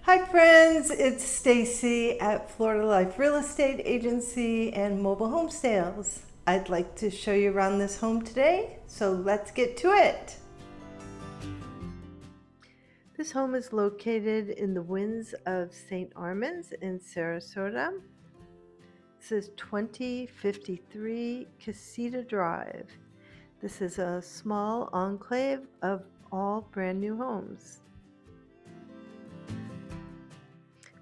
Hi friends, it's Stacy at Florida Life Real Estate Agency and Mobile Home Sales. I'd like to show you around this home today, so let's get to it. This home is located in the Winds of St. Armands in Sarasota. This is 2053 Casita Drive. This is a small enclave of all brand new homes.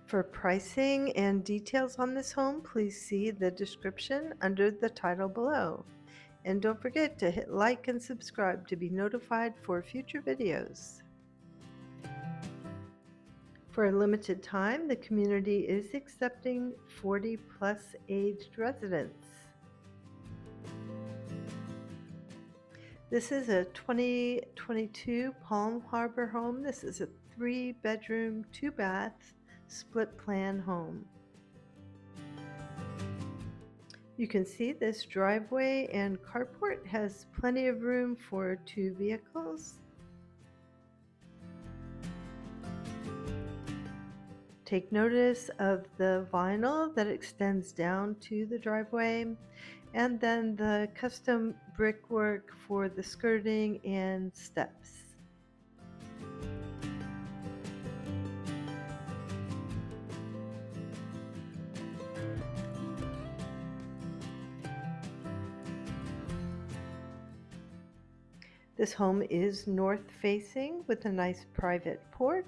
For pricing and details on this home, please see the description under the title below. And don't forget to hit like and subscribe to be notified for future videos. For a limited time, the community is accepting 40+ aged residents. This is a 2022 Palm Harbor home. This is a 3-bedroom, 2-bath, split plan home. You can see this driveway and carport has plenty of room for 2 vehicles. Take notice of the vinyl that extends down to the driveway, and then the custom brickwork for the skirting and steps. This home is north facing with a nice private porch.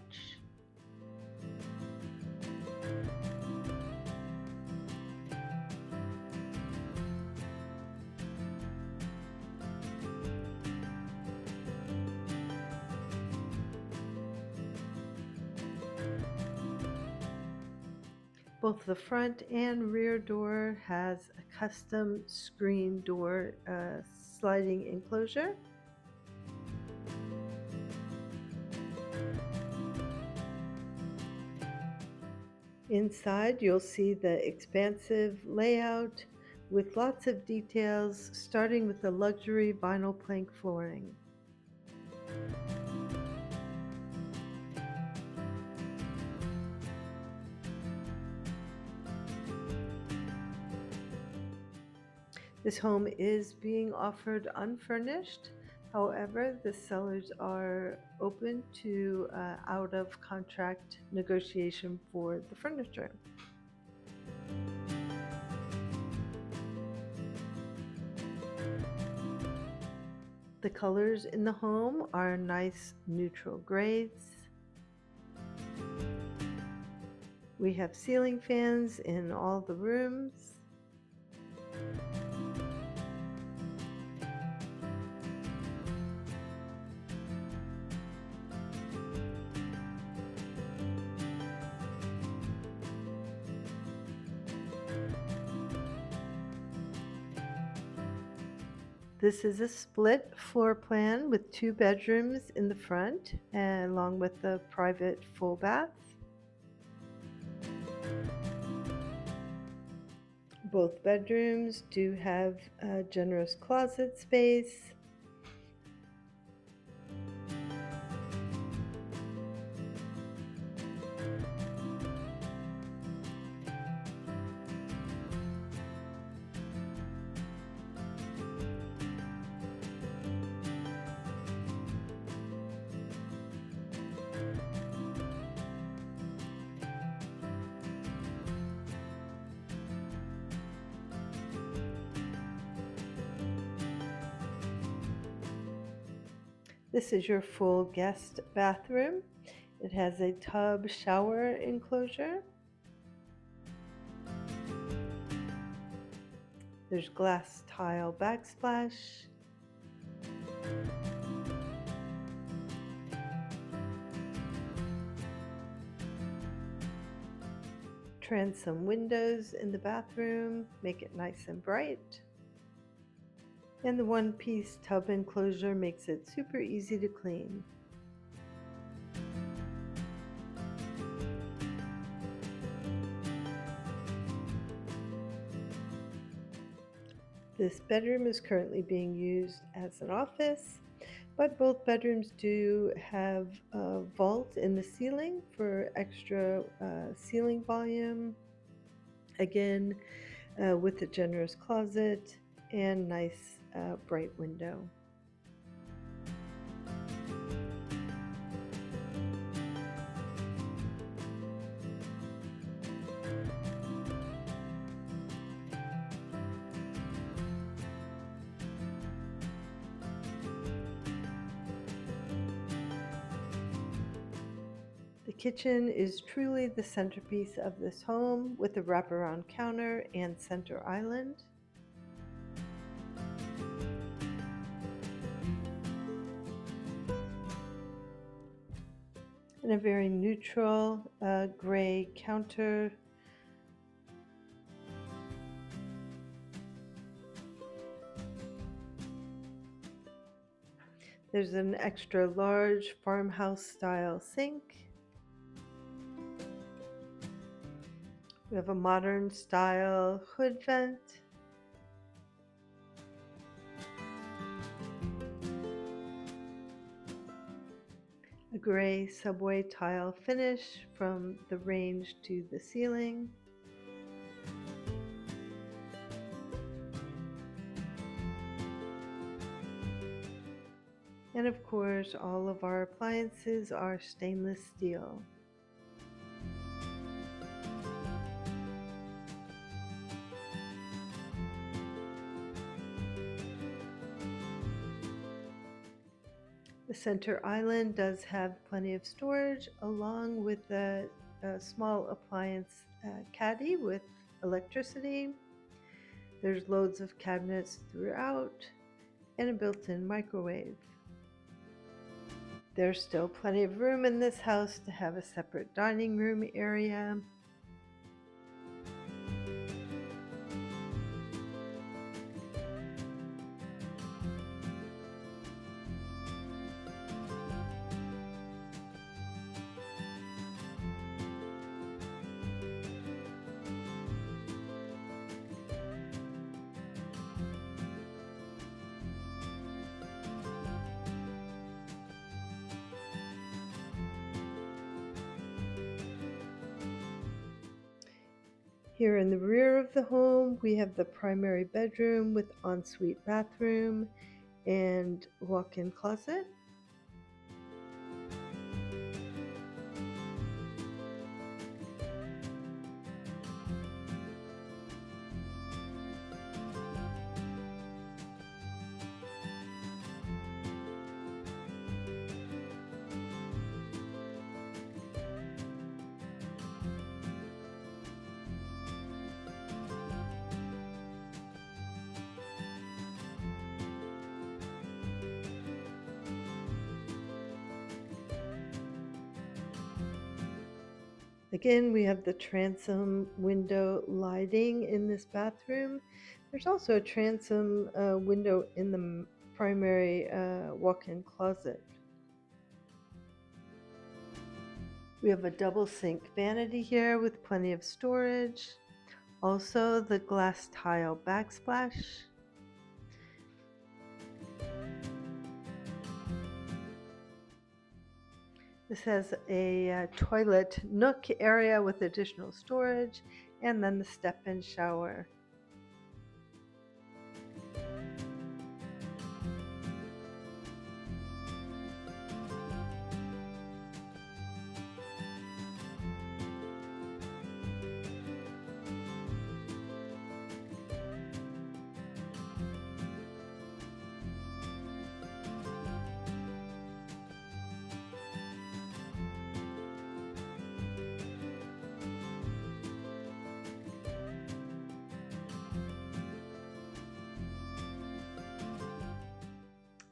Both the front and rear door has a custom screen door sliding enclosure. Inside, you'll see the expansive layout with lots of details, starting with the luxury vinyl plank flooring. This home is being offered unfurnished. However, the sellers are open to out-of-contract negotiation for the furniture. The colors in the home are nice neutral grays. We have ceiling fans in all the rooms. This is a split floor plan with 2 bedrooms in the front, along with a private full bath. Both bedrooms do have a generous closet space. This is your full guest bathroom. It has a tub shower enclosure. There's glass tile backsplash. Transom windows in the bathroom make it nice and bright. And the one-piece tub enclosure makes it super easy to clean. This bedroom is currently being used as an office. But both bedrooms do have a vault in the ceiling for extra ceiling volume. Again, with a generous closet and nice bright window. The kitchen is truly the centerpiece of this home with a wraparound counter and center island. And a very neutral gray counter. There's an extra large farmhouse style sink. We have a modern style hood vent. A gray subway tile finish from the range to the ceiling. And of course, all of our appliances are stainless steel. The center island does have plenty of storage, along with a small appliance caddy with electricity. There's loads of cabinets throughout and a built-in microwave. There's still plenty of room in this house to have a separate dining room area. Here in the rear of the home, we have the primary bedroom with ensuite bathroom and walk-in closet. Again, we have the transom window lighting in this bathroom. There's also a transom window in the primary walk-in closet. We have a double sink vanity here with plenty of storage. Also the glass tile backsplash. This has a toilet nook area with additional storage, and then the step-in shower.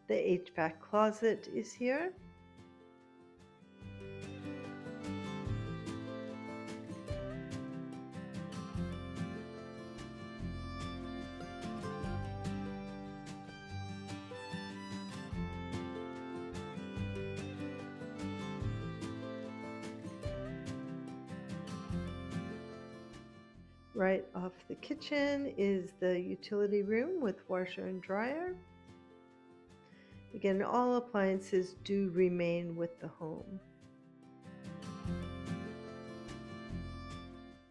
The HVAC closet is here. Right off the kitchen is the utility room with washer and dryer. again, all appliances do remain with the home.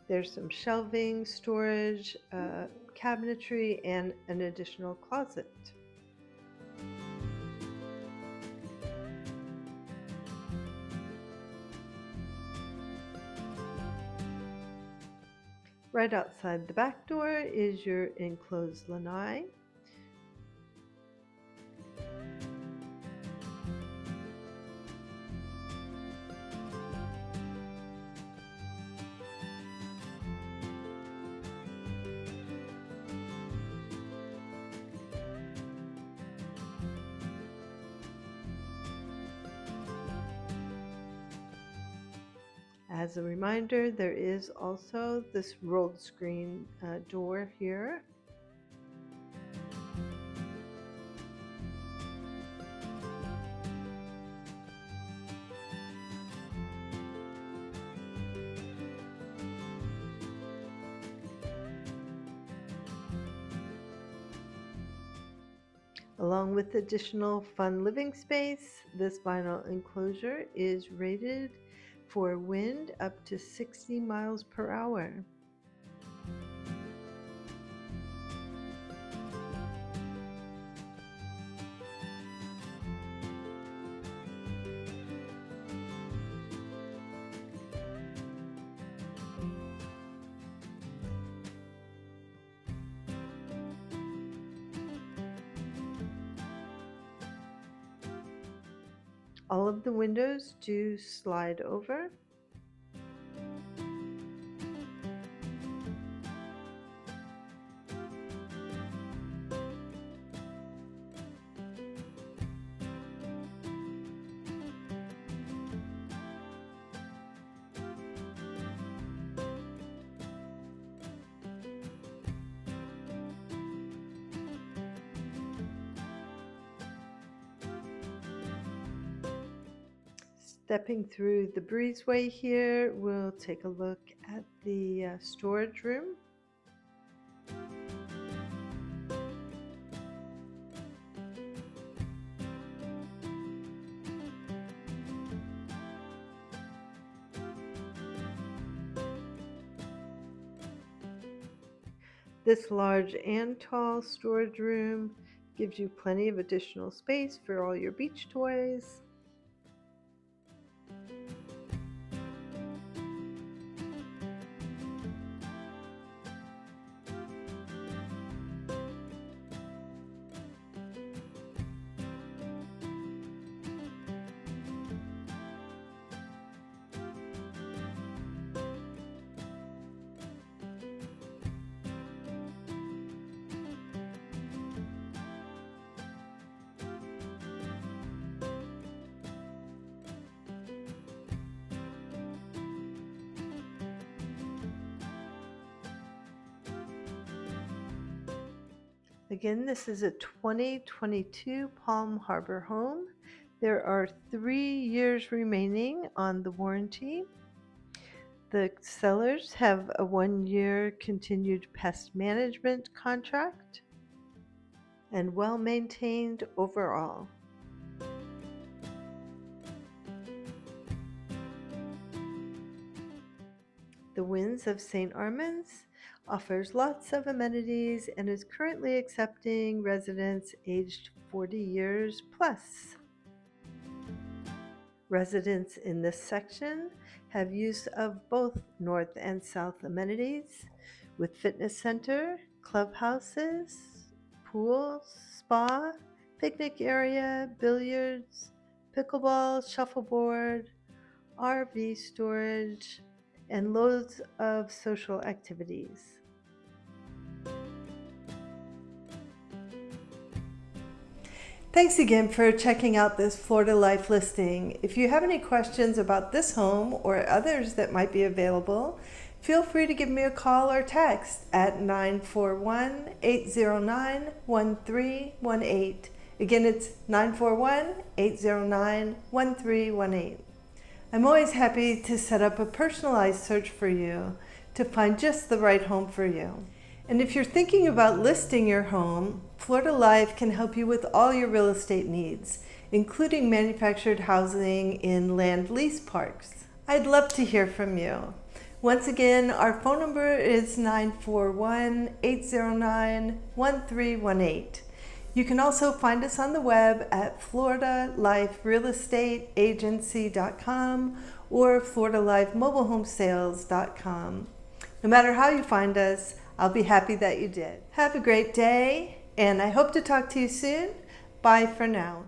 There's some shelving, storage, cabinetry, and an additional closet. Right outside the back door is your enclosed lanai. As a reminder, there is also this rolled screen door here. Along with additional fun living space, this vinyl enclosure is rated for wind up to 60 miles per hour. All of the windows do slide over. Stepping through the breezeway here, we'll take a look at the storage room. This large and tall storage room gives you plenty of additional space for all your beach toys. Again, this is a 2022 Palm Harbor home. There are 3 years remaining on the warranty. The sellers have a 1-year continued pest management contract and well maintained overall. The Winds of St. Armand's offers lots of amenities and is currently accepting residents aged 40 years plus. Residents in this section have use of both north and south amenities with fitness center, clubhouses, pools, spa, picnic area, billiards, pickleball, shuffleboard, RV storage, and loads of social activities. Thanks again for checking out this Florida Life listing. If you have any questions about this home or others that might be available, feel free to give me a call or text at 941-809-1318. Again, it's 941-809-1318. I'm always happy to set up a personalized search for you to find just the right home for you. And if you're thinking about listing your home, Florida Life can help you with all your real estate needs, including manufactured housing in land lease parks. I'd love to hear from you. Once again, our phone number is 941-809-1318. You can also find us on the web at floridaliferealestateagency.com or floridalifemobilehomesales.com. No matter how you find us, I'll be happy that you did. Have a great day, and I hope to talk to you soon. Bye for now.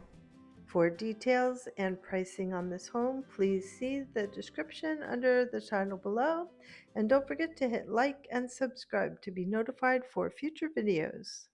For details and pricing on this home, please see the description under the title below. And don't forget to hit like and subscribe to be notified for future videos.